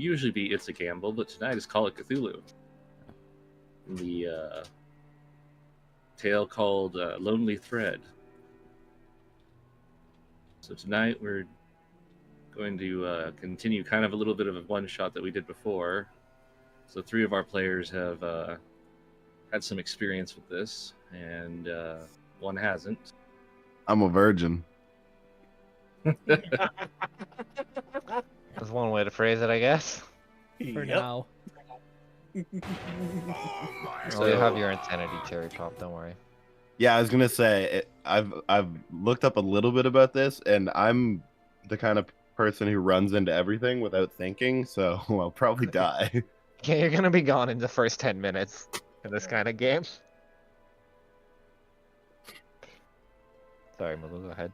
usually be It's a Gamble, but tonight is Call It Cthulhu. The tale called Lonely Thread. So tonight we're going to continue kind of a little bit of a one-shot that we did before. So 3 of our players have had some experience with this, and 1 hasn't. I'm a virgin. That's one way to phrase it, I guess. For now. So you have your insanity cherry pop, don't worry. Yeah, I was gonna say I've looked up a little bit about this, and I'm the kind of person who runs into everything without thinking, so I'll probably die. Okay, you're gonna be gone in the first 10 minutes in this kind of game. Sorry, Mulu, go ahead.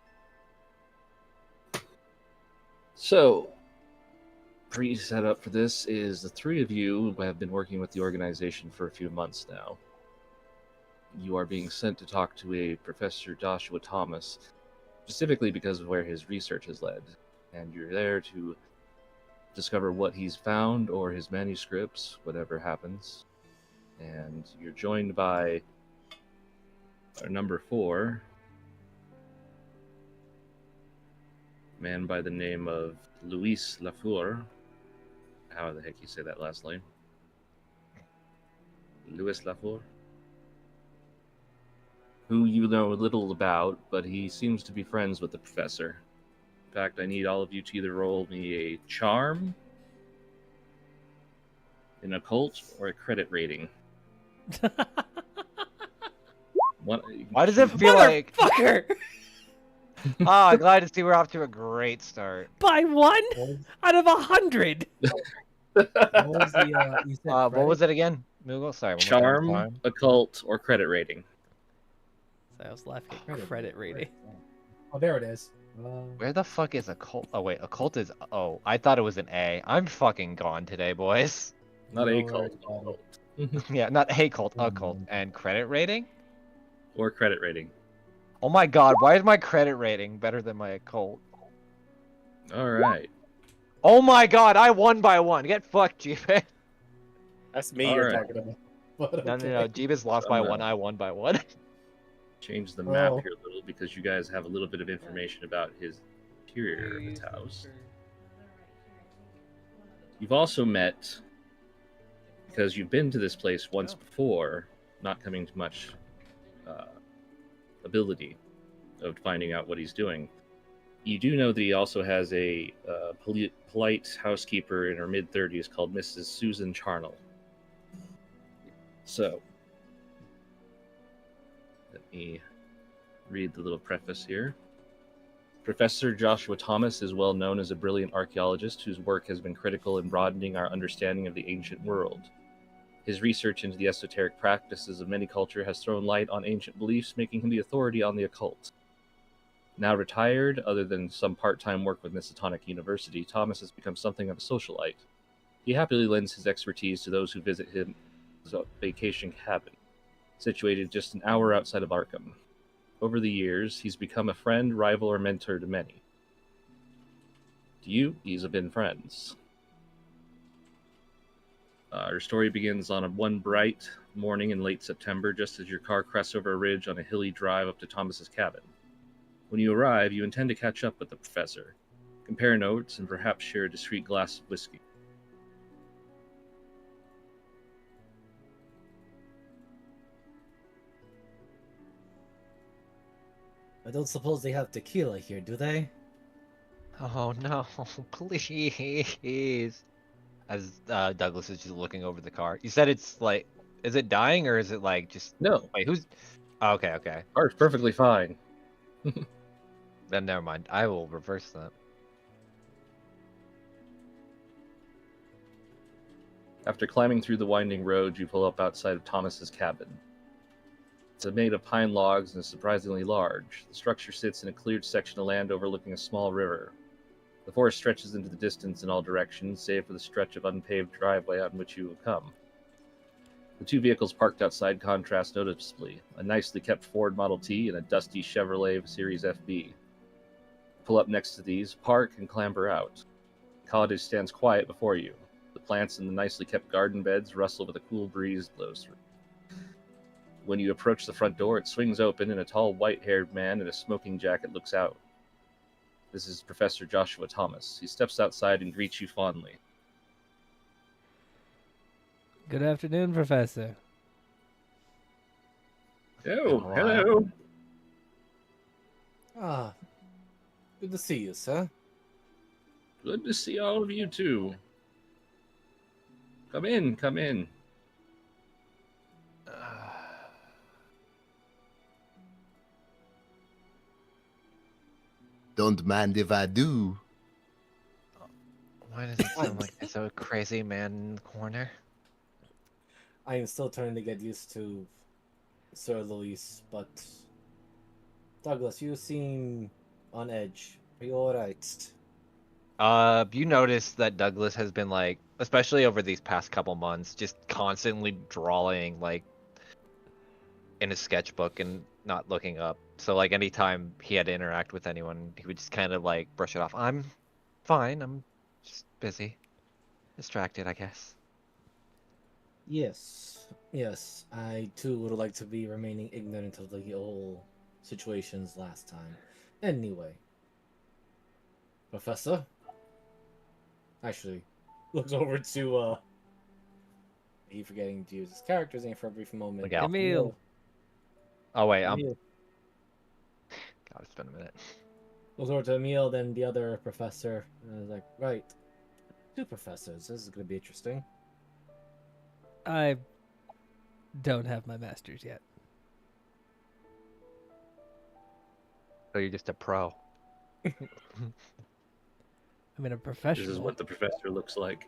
So, pre-set up for this is the 3 of you have been working with the organization for a few months now. You are being sent to talk to a Professor Joshua Thomas, specifically because of where his research has led. And you're there to discover what he's found or his manuscripts, whatever happens. And you're joined by our number 4, a man by the name of Louis Lafour. How the heck you say that last name? Louis Lafour? Who you know little about, but he seems to be friends with the professor. In fact, I need all of you to either roll me a charm, an occult, or a credit rating. Why does it feel like... Motherfucker! Glad to see we're off to a great start. By 1 out of 100. What was the, you said What credit? was it again? Moogle? Sorry. one more Charm, time. occult, or credit rating. So I was left at credit rating. Oh, there it is. Where the fuck is occult? Oh, wait. Occult is... Oh, I thought it was an A. I'm fucking gone today, boys. Not a No, cult. no. Yeah, not a cult, occult. And credit rating? Or credit rating. Oh my god, why is my credit rating better than my occult? Alright. Oh my god, I won by 1. Get fucked, Jeebus. That's me All you're right. talking about. But No, Jeebus lost by 1, I won by 1. Change the map Oh. here a little because you guys have a little bit of information about his interior of his house. You've also met, because you've been to this place once before, not coming to much ability of finding out what he's doing. You do know that he also has a polite housekeeper in her mid-30s called Mrs. Susan Charnel. So, let me read the little preface here. Professor Joshua Thomas is well known as a brilliant archaeologist whose work has been critical in broadening our understanding of the ancient world. His research into the esoteric practices of many cultures has thrown light on ancient beliefs, making him the authority on the occult. Now retired, other than some part-time work with Miskatonic University, Thomas has become something of a socialite. He happily lends his expertise to those who visit his vacation cabin, situated just an hour outside of Arkham. Over the years, he's become a friend, rival, or mentor to many. To you, these have been friends. Our story begins on one bright morning in late September, just as your car crests over a ridge on a hilly drive up to Thomas's cabin. When you arrive, you intend to catch up with the professor, compare notes, and perhaps share a discreet glass of whiskey. I don't suppose they have tequila here, do they? Oh no, please. As Douglas is just looking over the car. You said it's like, is it dying or is it like just... No, Wait, who's... Oh, okay. car's perfectly fine. Then never mind. I will reverse that. After climbing through the winding road, you pull up outside of Thomas's cabin. It's made of pine logs and is surprisingly large. The structure sits in a cleared section of land overlooking a small river. The forest stretches into the distance in all directions, save for the stretch of unpaved driveway on which you have come. The 2 vehicles parked outside contrast noticeably, a nicely kept Ford Model T and a dusty Chevrolet Series FB. Pull up next to these, park, and clamber out. The cottage stands quiet before you. plants in the nicely kept garden beds rustle with a cool breeze blows through. When you approach the front door, it swings open, and a tall, white-haired man in a smoking jacket looks out. This is Professor Joshua Thomas. He steps outside and greets you fondly. Good afternoon, Professor. Oh, Hello. hello. Ah, good to see you, sir. Good to see all of you, too. Come in, come in. Don't mind if I do. Why does it sound like there's a crazy man in the corner? I am still trying to get used to Sir Luis, but Douglas, you seem on edge. Are you alright? You notice that Douglas has been like, especially over these past couple months, just constantly drawing like in his sketchbook and not looking up. So like anytime he had to interact with anyone, he would just kind of like brush it off. I'm fine. I'm just busy, distracted, I guess. Yes. I too would like to be remaining ignorant of the whole situations last time. Anyway, Professor. Actually, looks over to I keep forgetting to use his character's name for a brief moment. Miguel. Emil. Oh wait, Emil. God, it's been a minute. Goes over to Emil, then the other professor. And I was like, right, two professors. This is going to be interesting. I don't have my master's yet. So you're just a pro. I mean, a professional. This is what the professor looks like.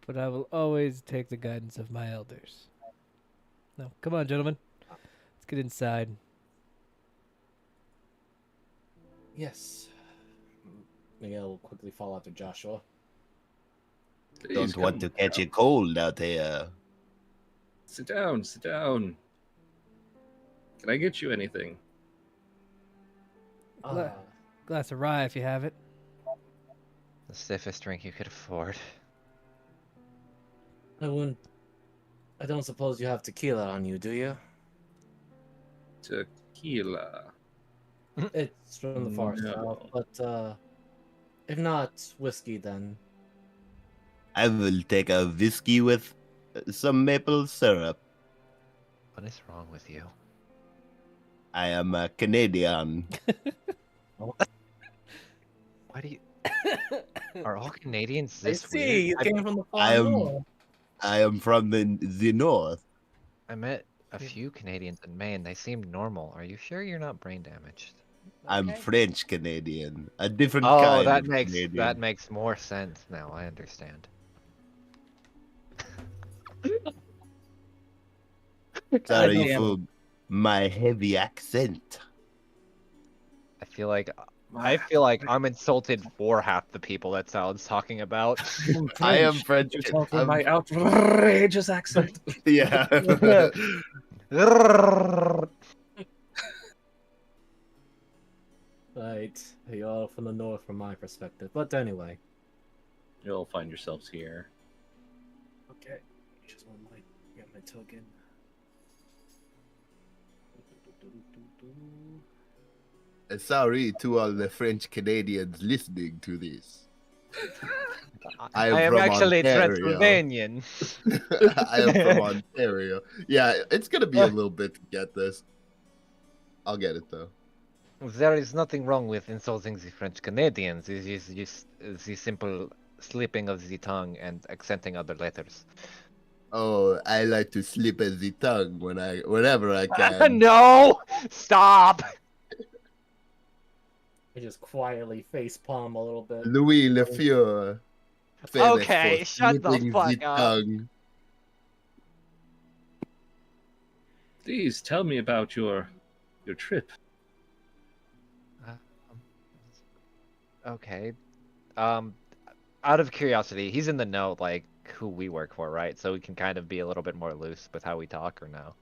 But I will always take the guidance of my elders. Now, come on, gentlemen. Let's get inside. Yes. Miguel will quickly fall after Joshua. Please Don't want come to catch down. a cold out here. Sit down, sit down. Can I get you anything? Ah, Glass of rye if you have it. The stiffest drink you could afford. I don't suppose you have tequila on you, do you? Tequila. It's from the far No. south, but if not whiskey, then I will take a whiskey with some maple syrup. What is wrong with you? I am a Canadian. Why do you? Are all Canadians this I see weird? you came from the far I am- north. I am from the north. I met a few Canadians in Maine. They seemed normal. Are you sure you're not brain damaged? I'm Okay. French Canadian. A different Oh, kind that of makes Canadian. more sense now. I understand. Sorry I for my heavy accent. I feel like I'm insulted for half the people that Salad's talking about. I am French. You're talking I'm- my outrageous accent. Yeah. Right, you're all from the north from my perspective. But anyway. You'll find yourselves here. Okay. Just want to get my token. Sorry to all the French Canadians listening to this. I am I am from actually Ontario. Transylvanian. I am from Ontario. Yeah, it's gonna be a little bit to get this. I'll get it though. There is nothing wrong with insulting the French Canadians. It is just the simple slipping of the tongue and accenting other letters. Oh, I like to slip at the tongue whenever I can. No! Stop! I just quietly facepalm a little bit. Louis Le Fur. famous Okay, for shut the slipping fuck up. tongue. Please tell me about your trip. Okay. Out of curiosity, he's in the know, like, who we work for, right? So we can kind of be a little bit more loose with how we talk, or no?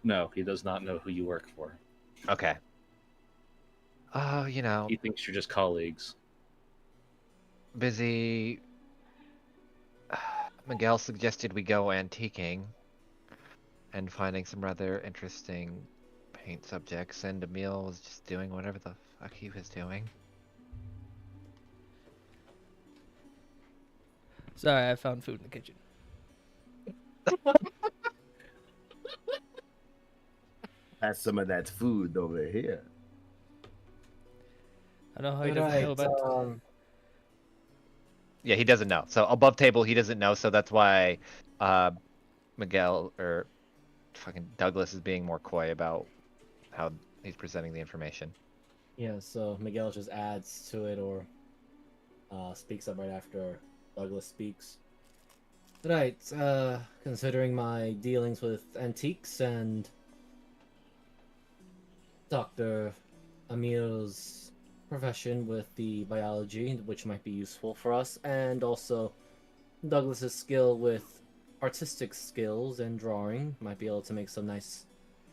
No, he does not know who you work for. Okay. Oh, you know, He thinks you're just colleagues. busy. Miguel suggested we go antiquing and finding some rather interesting paint subjects, and Emil was just doing whatever the fuck he was doing. Sorry, I found food in the kitchen. That's some of that food over here. I know how he doesn't know about. Yeah, he doesn't know. So above table, he doesn't know. So that's why Miguel or fucking Douglas is being more coy about how he's presenting the information. Yeah, so Miguel just adds to it or speaks up right after Douglas speaks. Right, considering my dealings with antiques and Dr. Amir's profession with the biology, which might be useful for us, and also Douglas's skill with artistic skills and drawing, might be able to make some nice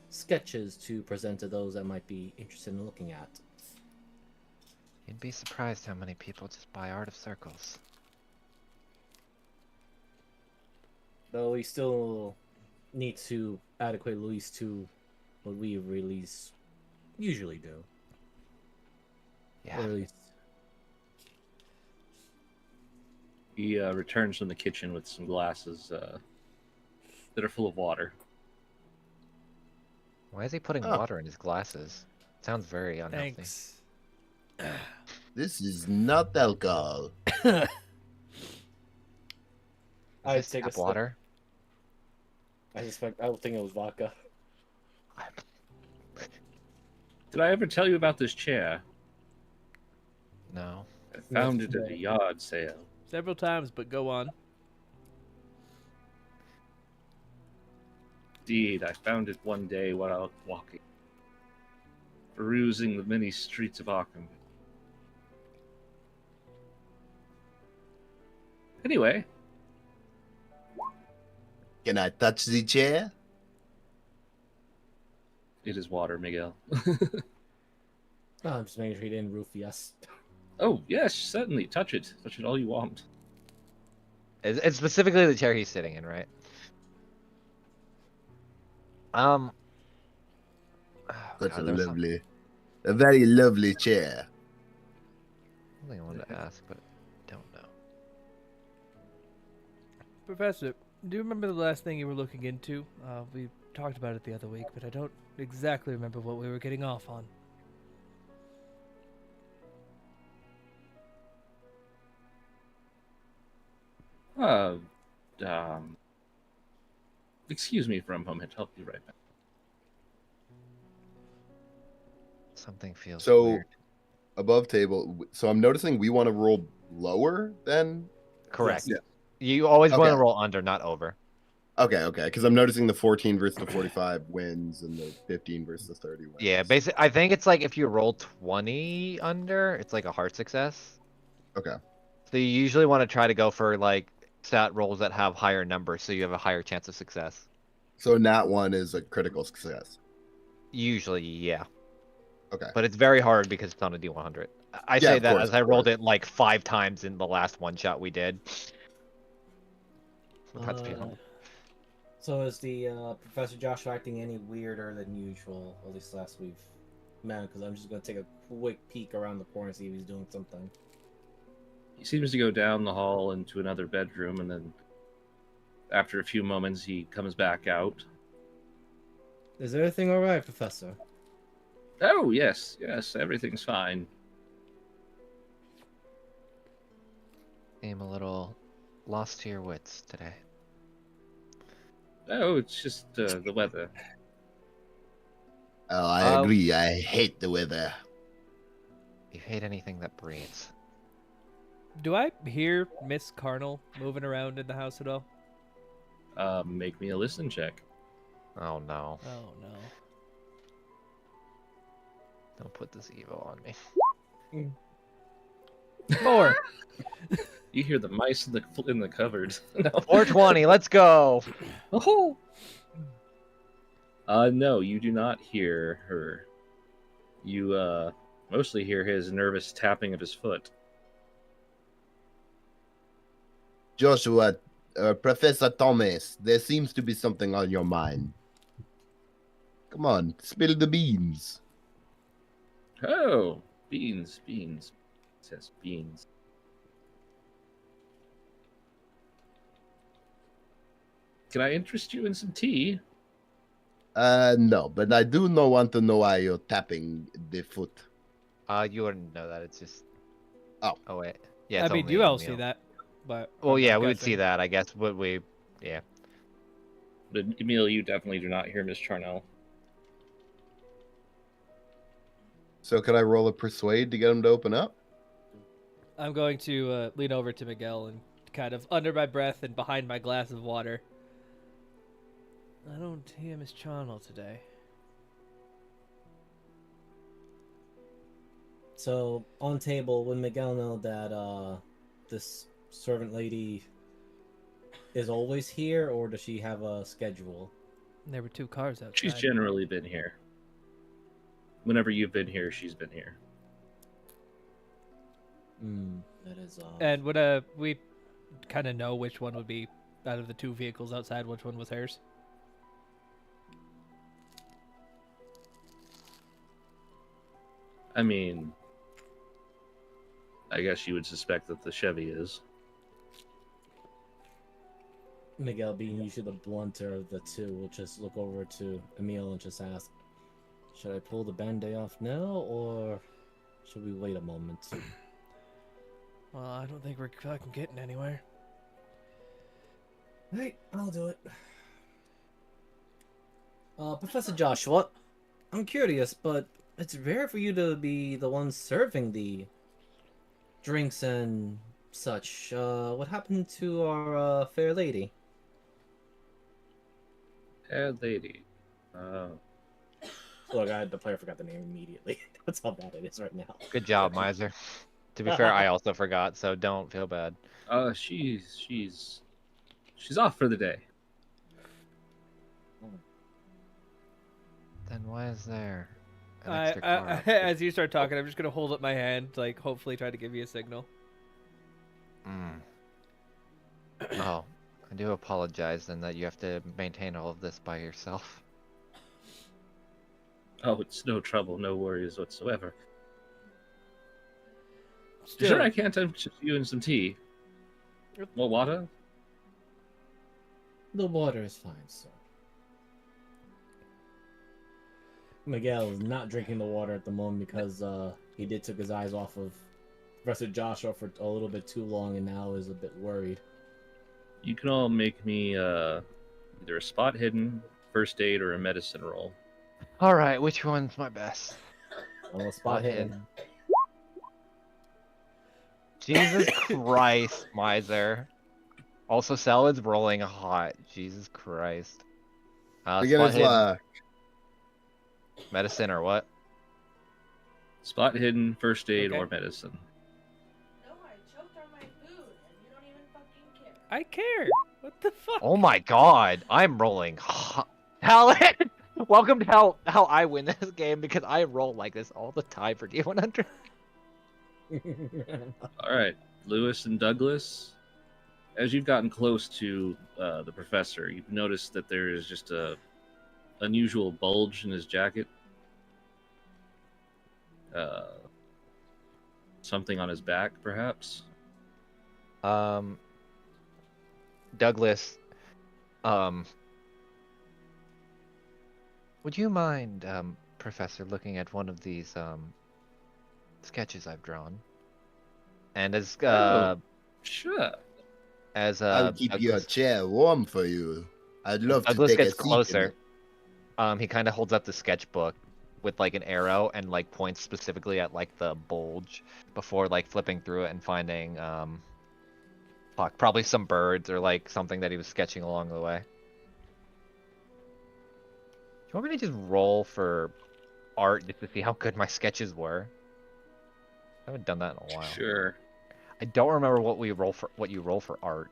sketches to present to those that might be interested in looking at. You'd be surprised how many people just buy Art of Circles. Though we still need to adequate release to what we release usually do. Yeah. Or at least He returns from the kitchen with some glasses that are full of water. Why is he putting Oh. water in his glasses? Sounds very unhealthy. Thanks. This is not alcohol. Is I'd this take a tap sip. water? I don't think it was vodka. Did I ever tell you about this chair? No. I found it at a yard sale. Several times, but go on. Indeed, I found it one day while I was walking, perusing the many streets of Arkham. Anyway, Can I touch the chair? it is water, Miguel. Oh, I'm just making sure he didn't roofie us. Oh, yes, certainly. Touch it. Touch it all you want. It's specifically the chair he's sitting in, right? Oh, Such God, a there was lovely, a very lovely chair. something I wanted to ask, but I don't know. Professor, do you remember the last thing you were looking into? We talked about it the other week, but I don't exactly remember what we were getting off on. Excuse me for a moment. I'll be right back. Something feels So, weird. above table. So I'm noticing we want to roll lower than. Correct. Yeah. You always want to Okay. roll under, not over. Okay, because I'm noticing the 14 versus the 45 wins and the 15 versus the 30 wins. Yeah, basically, I think it's like if you roll 20 under, it's like a hard success. Okay. So you usually want to try to go for like stat rolls that have higher numbers, so you have a higher chance of success. So nat one is a critical success. Usually, yeah. Okay. But it's very hard because it's on a D100. I Yeah, say of that course, as I of rolled course. it like 5 times in the last one shot we did. That's beautiful. So is the Professor Joshua acting any weirder than usual? At least last we've met, because I'm just gonna take a quick peek around the corner see if he's doing something. He seems to go down the hall into another bedroom, and then after a few moments, he comes back out. Is everything all right, Professor? Oh, yes, everything's fine. I'm a little lost to your wits today. Oh, it's just the weather. Oh, I agree. I hate the weather. You hate anything that breathes. Do I hear Miss Carnal moving around in the house at all? Make me a listen check. Oh no. Oh no. Don't put this evil on me. 4. You hear the mice in the cupboard. No. 420, let's go! Oh. No, you do not hear her. You mostly hear his nervous tapping of his foot. Joshua, Professor Thomas, there seems to be something on your mind. Come on, spill the beans. Oh, beans. It says beans. Can I interest you in some tea? No, but I do not want to know why you're tapping the foot. You wouldn't know that. It's just. Oh. Oh wait. Yeah. I It's mean, only you all Emil. see that, but Well, I'm yeah, we would see guessing. that. I guess. Would we? Yeah. But Emil, you definitely do not hear Miss Charnel. So could I roll a persuade to get him to open up? I'm going to lean over to Miguel and kind of under my breath and behind my glass of water. I don't hear Miss Charnel today. So on table, would Miguel know that this servant lady is always here, or does she have a schedule? There were 2 cars outside. She's generally been here. Whenever you've been here, she's been here. That is And would we kind of know which one would be out of the 2 vehicles outside, which one was hers? I mean, I guess you would suspect that the Chevy is. Miguel, being usually the blunter of the two, will just look over to Emil and just ask, should I pull the band-aid off now, or should we wait a moment? Well, I don't think we're fucking getting anywhere. Hey, I'll do it. Professor Joshua, I'm curious, but it's rare for you to be the one serving the drinks and such. What happened to our fair lady? Fair lady. Look, the player forgot the name immediately. That's how bad it is right now. Good job, Miser. To be fair, I also forgot, so don't feel bad. She's off for the day. Then why is there an extra car? up As you start talking, I'm just gonna hold up my hand, like hopefully try to give you a signal. Oh, I do apologize then that you have to maintain all of this by yourself. Oh, it's no trouble, no worries whatsoever. Still, Sure, I can't interest you in some tea. More water? The water is fine, sir. Miguel is not drinking the water at the moment because he did took his eyes off of Professor Joshua for a little bit too long and now is a bit worried. You can all make me either a spot hidden, first aid, or a medicine roll. All right, which one's my best? Well, spot hidden. Jesus Christ, Miser. Also, Salad's rolling hot. Jesus Christ. Beginner's luck. Medicine or what? Spot hidden, first aid, Okay. or medicine. No, I choked on my food, and you don't even fucking care. I care. What the fuck? Oh my god, I'm rolling hot. Salad! Welcome to how I win this game because I roll like this all the time for D100. All right, Lewis and Douglas. As you've gotten close to the professor, you've noticed that there is just a unusual bulge in his jacket. Something on his back, perhaps. Douglas, would you mind, Professor, looking at one of these sketches I've drawn? And as Sure. as I'll keep your chair warm for you. I'd love to Douglas take a gets seat. closer. He kind of holds up the sketchbook with like an arrow and like points specifically at like the bulge before like flipping through it and finding probably some birds or like something that he was sketching along the way. Do you want me to just roll for art just to see how good my sketches were? I haven't done that in a while. Sure. I don't remember what you roll for art.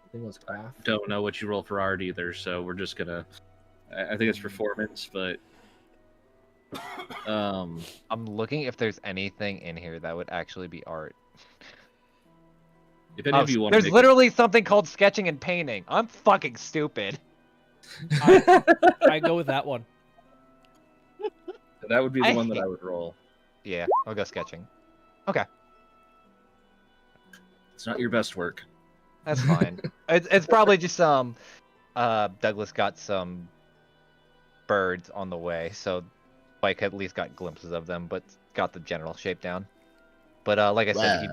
I think it was craft. Don't know what you roll for art either, so we're just gonna. I think it's performance, but I'm looking if there's anything in here that would actually be art. If any of you want to there's make literally something called sketching and painting. I'm fucking stupid. I go with that one. that would be the I one that hate- I would roll. Yeah, I'll go sketching. Okay, It's not your best work. that's fine. It's probably just Douglas got some birds on the way, so Mike at least got glimpses of them, but got the general shape down. But like I said,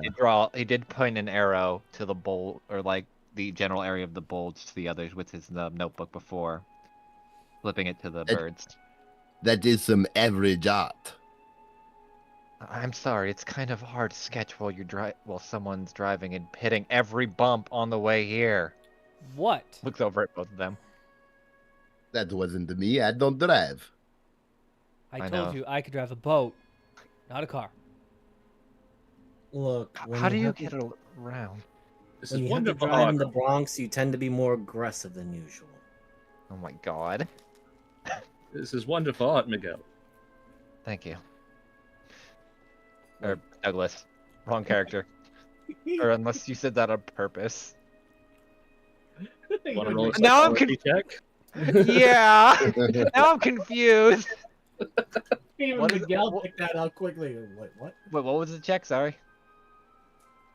he did point an arrow to the bowl, or like the general area of the bulge to the others with his notebook before flipping it to the birds. That is some average art. I'm sorry, it's kind of hard to sketch while someone's driving and hitting every bump on the way here. What? Looks over at both of them. That wasn't me. I don't drive. I I told know. you I could drive a boat, not a car. Look, How do you have get to, around? This when is you have to wonderful. drive in the Bronx, you tend to be more aggressive than usual. Oh my god. This is wonderful art, Miguel. Thank you. Or Douglas. Wrong character. Or unless you said that on purpose. Want to roll a Now I'm psychology check? Yeah! Now I'm confused. Even What is- Miguel what- picked that out quickly. Wait, what? Wait, what was the check? Sorry.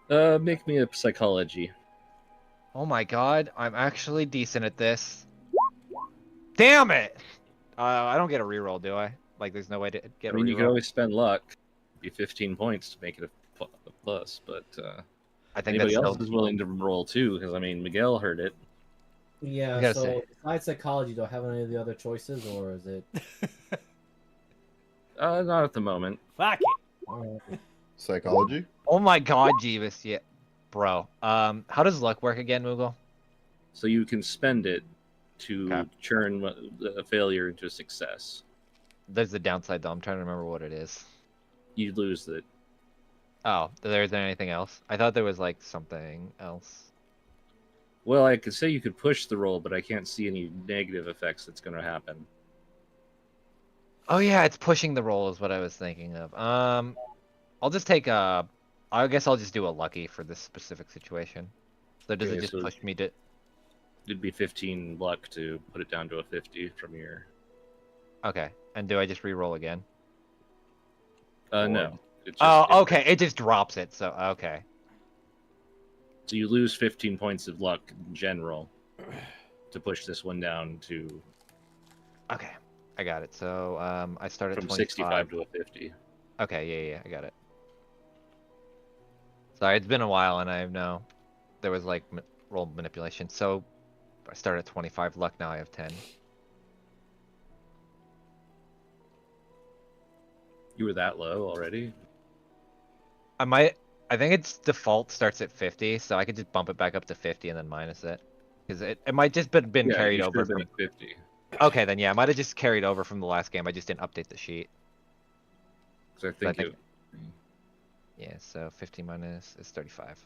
Make me a psychology. Oh my god, I'm actually decent at this. Damn it! I don't get a reroll, do I? Like, there's no way to get I mean, a you can reroll. always spend luck. Be 15 points to make it a plus, but I think anybody that's else still... is willing to roll too, because I mean, Miguel heard it. I Yeah, gotta so say. besides psychology, do I have any of the other choices, or is it... Not at the moment. Fuck it. Psychology? Oh my god, Jeeves, yeah. Bro, how does luck work again, Moogle? So you can spend it to Okay. churn a failure into a success. There's the downside, though. I'm trying to remember what it is. You lose it. Oh, there isn't anything else? I thought there was, like, something else. Well, I could say you could push the roll, but I can't see any negative effects that's going to happen. Oh yeah, it's pushing the roll is what I was thinking of. I'll just take a... I guess I'll just do a lucky for this specific situation. So does Okay, it just so- push me to... It'd be 15 luck to put it down to a 50 from your... Okay, and do I just re-roll again? No. It's just, Oh, okay, it just drops it, so okay. So you lose 15 points of luck in general to push this one down to Okay, I got it. So I start at from 25. 65 to a 50. Okay, yeah, I got it. Sorry, it's been a while, and I know there was like roll manipulation. So I started at 25 luck. Now I have 10. You were that low already? I think its default starts at 50, so I could just bump it back up to 50 and then minus it, because it might just been Yeah, carried you over should have from. been at 50. Okay, then yeah, it might have just carried over from the last game. I just didn't update the sheet. So I think, think- Yeah, so 50 minus is 35.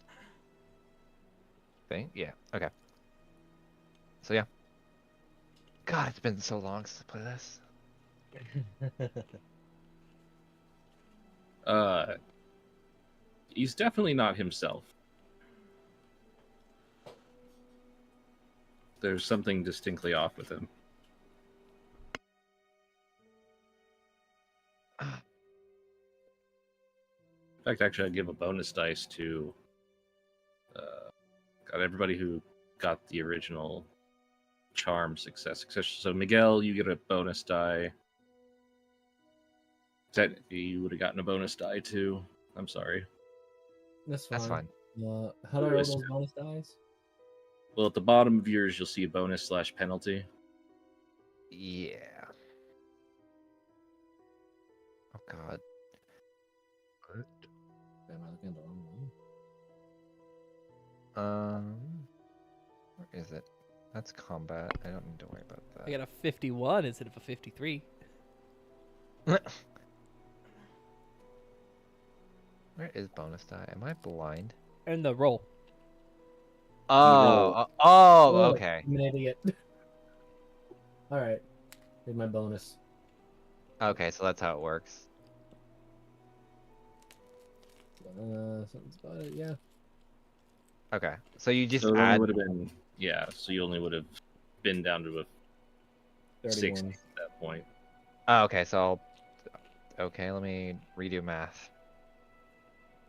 Thing? Yeah, okay. So yeah. God, it's been so long since I played this. He's definitely not himself. There's something distinctly off with him. In fact, actually, I'd give a bonus dice to everybody who got the original charm success. So Miguel, you get a bonus die. Technically, you would have gotten a bonus die too. I'm sorry. That's fine. That's fine. How do I roll those bonus dice? Well, at the bottom of yours, you'll see a bonus/penalty. Yeah. Oh god. Am I looking at the wrong one? Where is it? That's combat. I don't need to worry about that. I got a 51 instead of a 53. Where is bonus die? Am I blind? And the roll. Oh, okay. I'm an idiot. Alright. Did my bonus. Okay, so that's how it works. Something's about it, yeah. Okay, so you just So it only add. would have been So you only would have been down to a 60 31. at that point. Oh, okay, so okay, let me redo math.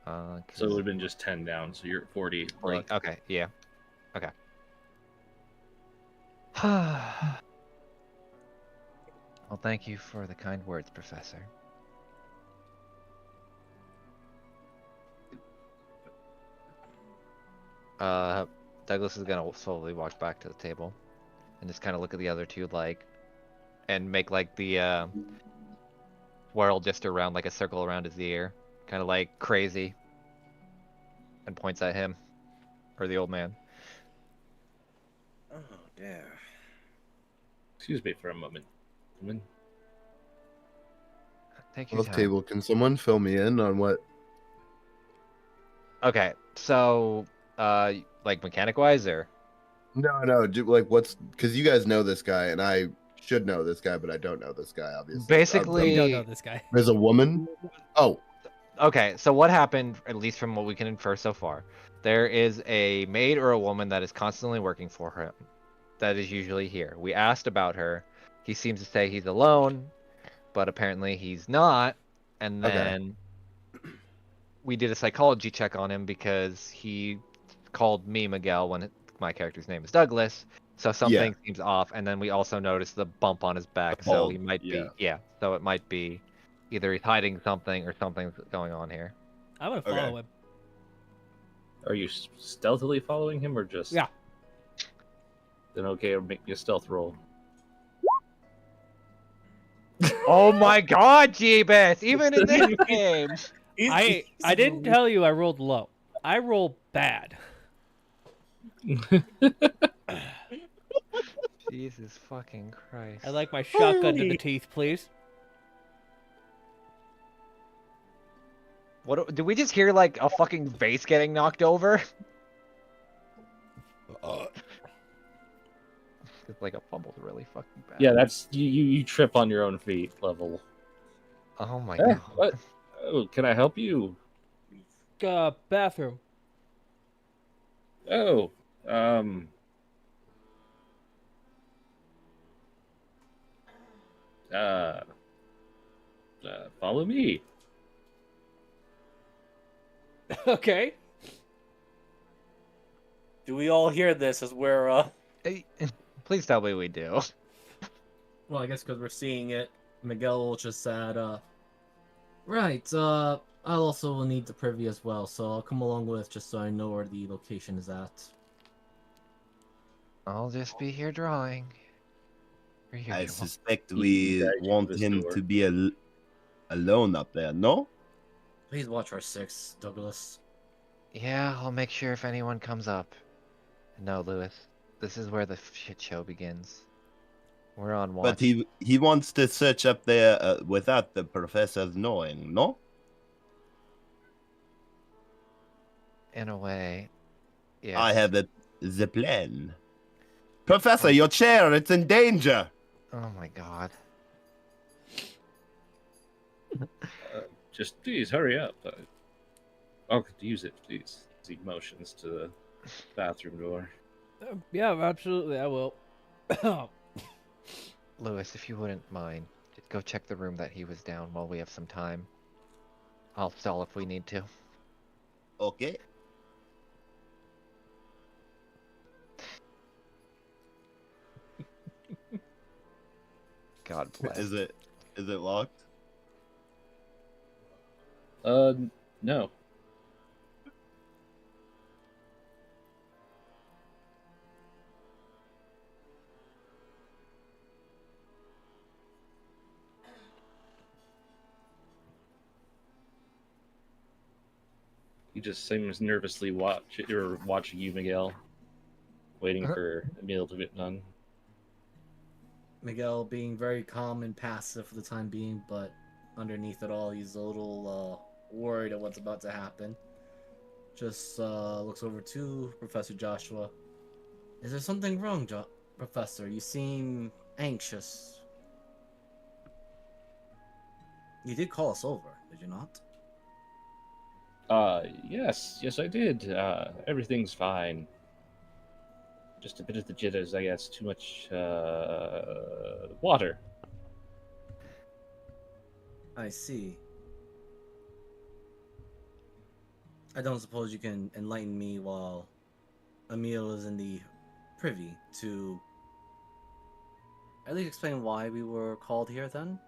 So it would have been just 10 down. So you're at 40. 40. luck. Okay, yeah. Okay. Well, thank you for the kind words, Professor. Douglas is gonna slowly walk back to the table and just kind of look at the other two, like, and make like the whirl just around, like a circle around his ear, kind of like crazy, and points at him, or the old man. Oh, dear. Excuse me for a moment. Woman. Take your Love time. table. Can someone fill me in on what? Okay, so, like mechanic-wise, or? No. Like, what's because you guys know this guy, and I should know this guy, but I don't know this guy. Obviously, Basically, You don't know this guy. there's a woman. Oh, okay, so what happened, at least from what we can infer so far, there is a maid or a woman that is constantly working for him, that is usually here. We asked about her. He seems to say he's alone, but apparently he's not. And Okay. then we did a psychology check on him because he called me Miguel when my character's name is Douglas. So something seems off. And then we also noticed the bump on his back. So he bald, might yeah. be, yeah. So it might be either he's hiding something or something's going on here. I'm gonna follow him. Are you stealthily following him or just? Yeah. Then okay, make me a stealth roll. Oh my god, Jeebus! Even in this game! I didn't tell you I rolled low. I roll bad. Jesus fucking Christ. I like my shotgun to the teeth, please. What? Did we just hear like a fucking vase getting knocked over? It's like a fumble's really fucking bad. Yeah, that's you trip on your own feet level. Oh my Eh, god. what? Oh, can I help you? Bathroom. Oh, follow me. Okay. Do we all hear this as we're Hey, please tell me we do. Well, I guess because we're seeing it, Miguel will just add, right, I'll also need the privy as well, so I'll come along with just so I know where the location is at. I'll just be here drawing. You're here, I Joel. suspect You we guys to want this him door. to be alone up there. No. Please watch our six, Douglas. Yeah, I'll make sure if anyone comes up. No, Lewis, this is where the shit show begins. We're on watch. But he wants to search up there without the professors knowing. No. In a way, yes. I have the plan. Professor, your chair, it's in danger. Oh my god. Just please hurry up. Could use it, please. He motions to the bathroom door. Yeah, absolutely, I will. Lewis, if you wouldn't mind, just go check the room that he was down while we have some time. I'll stall if we need to. Okay. God bless. Is it locked? No. He just seems nervously watching you, Miguel, waiting for Emil to get done. Miguel being very calm and passive for the time being, but underneath it all, he's a little worried at what's about to happen. Just looks over to Professor Joshua. Is there something wrong, Professor? You seem anxious. You did call us over, did you not? Yes, I did. Everything's fine. Just a bit of the jitters, I guess. Too much, water. I see. I don't suppose you can enlighten me while Emil is in the privy to at least explain why we were called here then?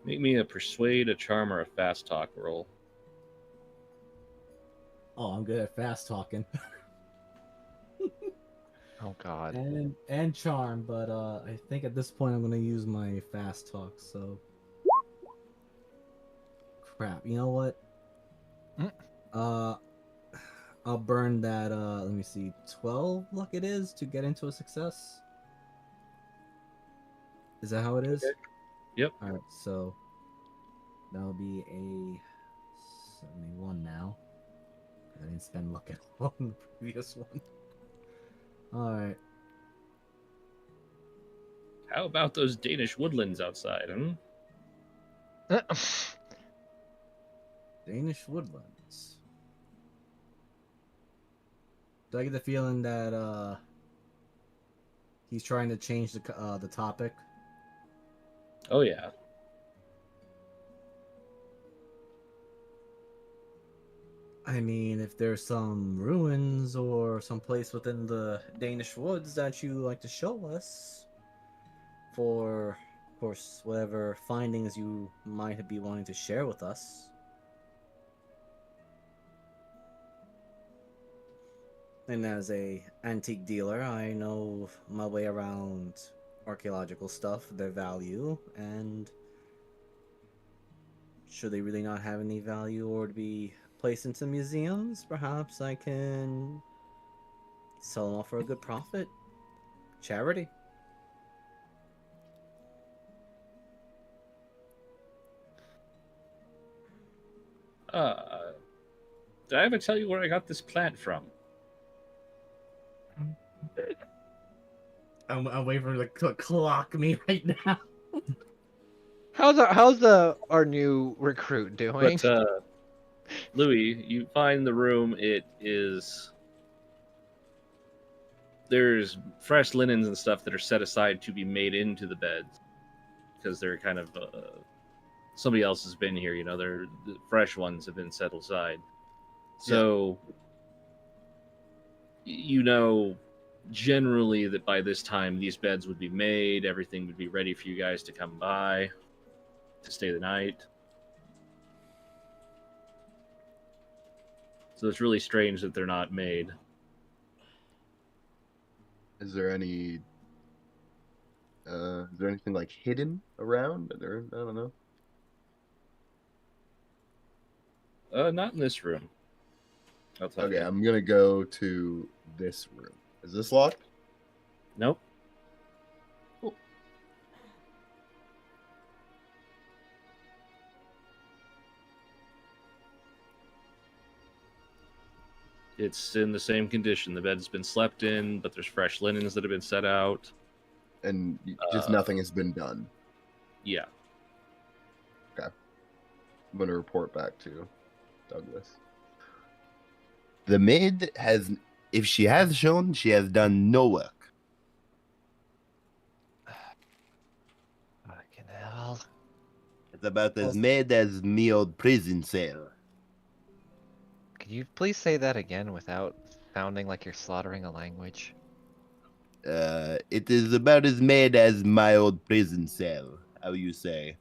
Make me a persuade, a charm, or a fast talk roll. Oh, I'm good at fast talking Oh God. and charm, but I think at this point I'm gonna use my fast talk. So crap. You know what? Mm. Uh, I'll burn that. Let me see, 12 luck it is to get into a success. Is that how it is? Okay. Yep. All right, so that'll be a 71 now. I didn't spend luck at all in the previous one. All right. How about those Danish woodlands outside, Danish woodlands. Do I get the feeling that he's trying to change the topic? Oh, yeah. I mean, if there's some ruins or some place within the Danish woods that you like to show us, for, of course, whatever findings you might be wanting to share with us. And as a antique dealer, I know my way around archaeological stuff, their value, and should they really not have any value or to be placed into museums, perhaps I can sell them off for a good profit. Charity. Did I ever tell you where I got this plant from? I'm waiting for him to clock me right now. How's our new recruit doing? But, Louis, you find the room. It is... There's fresh linens and stuff that are set aside to be made into the beds. Because they're kind of... somebody else has been here, the fresh ones have been set aside. So, generally that by this time these beds would be made, everything would be ready for you guys to come by to stay the night. So it's really strange that they're not made. Is there anything like hidden around? I don't know. Not in this room. I'll tell Okay, you. I'm gonna go to this room. Is this locked? Nope. Cool. It's in the same condition. The bed's been slept in, but there's fresh linens that have been set out. And just nothing has been done. Yeah. I'm gonna report back to Douglas. The maid has, if she has shown, she has done no work. Fucking hell. It's about as mad as me old prison cell. Could you please say that again without sounding like you're slaughtering a language? It is about as mad as my old prison cell. How you say?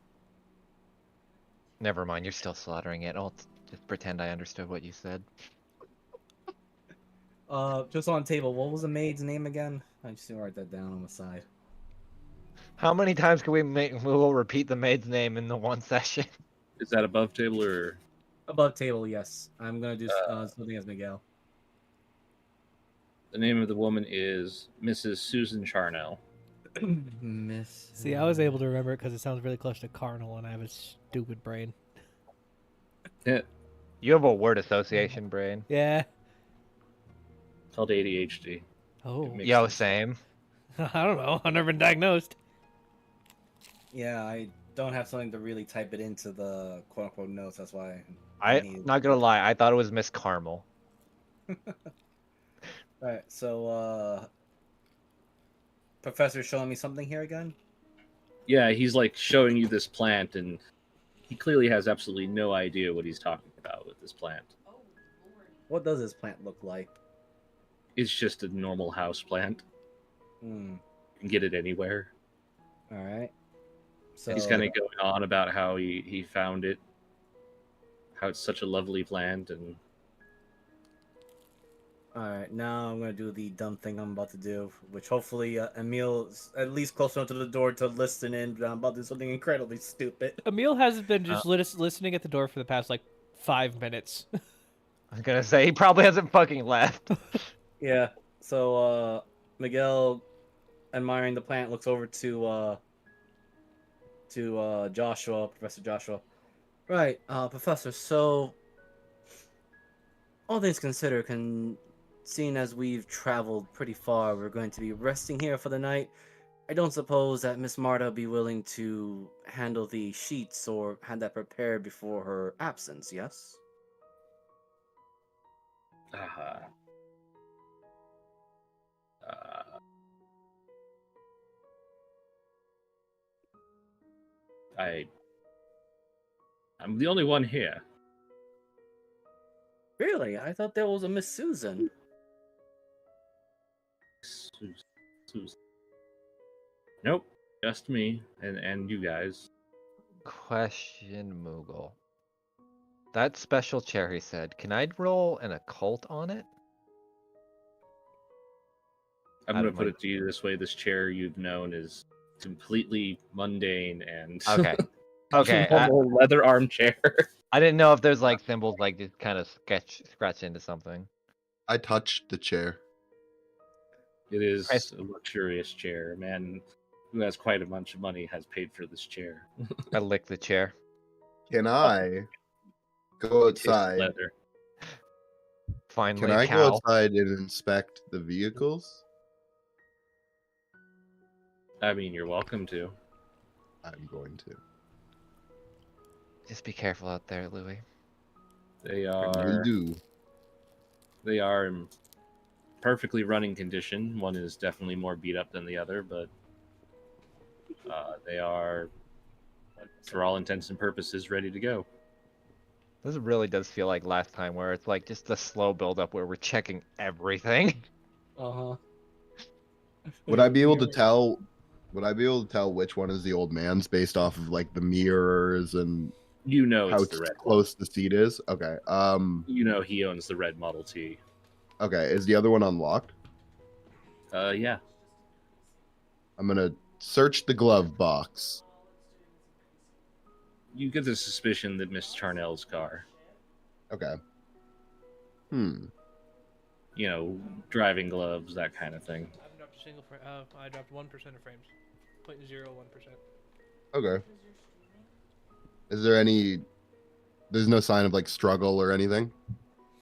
Never mind, you're still slaughtering it. I'll just pretend I understood what you said. Just on the table, what was the maid's name again? I just write that down on the side. How many times can we will repeat the maid's name in the one session? Is that above table or? Above table, yes. I'm gonna do something as Miguel. The name of the woman is Mrs. Susan Charnell. Miss. See, I was able to remember it because it sounds really close to carnal, and I have a stupid brain. Yeah. You have a word association brain. Yeah. Called ADHD. Oh. It makes Yo, sense. same. I don't know. I've never been diagnosed. Yeah, I don't have something to really type it into the quote unquote notes. That's why I need. not gonna lie, I thought it was Miss Carmel. Alright, so Professor's showing me something here again? Yeah, he's like showing you this plant, and he clearly has absolutely no idea what he's talking about with this plant. Oh, Lord. What does this plant look like? It's just a normal house plant. Hmm. You can get it anywhere. Alright. So He's kind of going on about how he found it, how it's such a lovely plant, and alright, now I'm gonna do the dumb thing I'm about to do, which hopefully Emil's at least close enough to the door to listen in, but I'm about to do something incredibly stupid. Emil hasn't been just listening at the door for the past like 5 minutes. I'm gonna say he probably hasn't fucking left. Yeah. So Miguel, admiring the plant, looks over to Joshua, Professor Joshua. Right, Professor, so all things considered, seeing as we've traveled pretty far, we're going to be resting here for the night. I don't suppose that Miss Marta will be willing to handle the sheets or had that prepared before her absence, yes? uh, I'm the only one here. Really? I thought there was a Miss Susan. Susan. Nope, just me and you guys. Question, Moogle. That special chair he said, can I roll an occult on it? I'm Out going of to put my- it to you this way: this chair you've known is completely mundane and Okay. just a Okay. normal leather armchair. I didn't know if there's like symbols like just kind of scratch into something. I touched the chair. It is Chris- a luxurious chair. A man who has quite a bunch of money has paid for this chair. I lick the chair. Can I go It tastes outside? leather. Finally, Can I cow. go outside and inspect the vehicles? I mean, you're welcome to. I'm going to. Just be careful out there, Louis. They Will are do. they are in perfectly running condition. One is definitely more beat up than the other, but they are, for all intents and purposes, ready to go. This really does feel like last time, where it's like just a slow build up where we're checking everything. Uh-huh. Would I be able to tell? Would I be able to tell which one is the old man's based off of like the mirrors and You know how it's the red. close the seat is? Okay. You know he owns the red Model T. Okay. Is the other one unlocked? Yeah. I'm gonna search the glove box. You get the suspicion that Miss Charnel's car. Okay. You know, driving gloves, that kind of thing. I haven't dropped a single frame. I dropped 1% of frames. 0.01%. Okay. Is there any? There's no sign of like struggle or anything.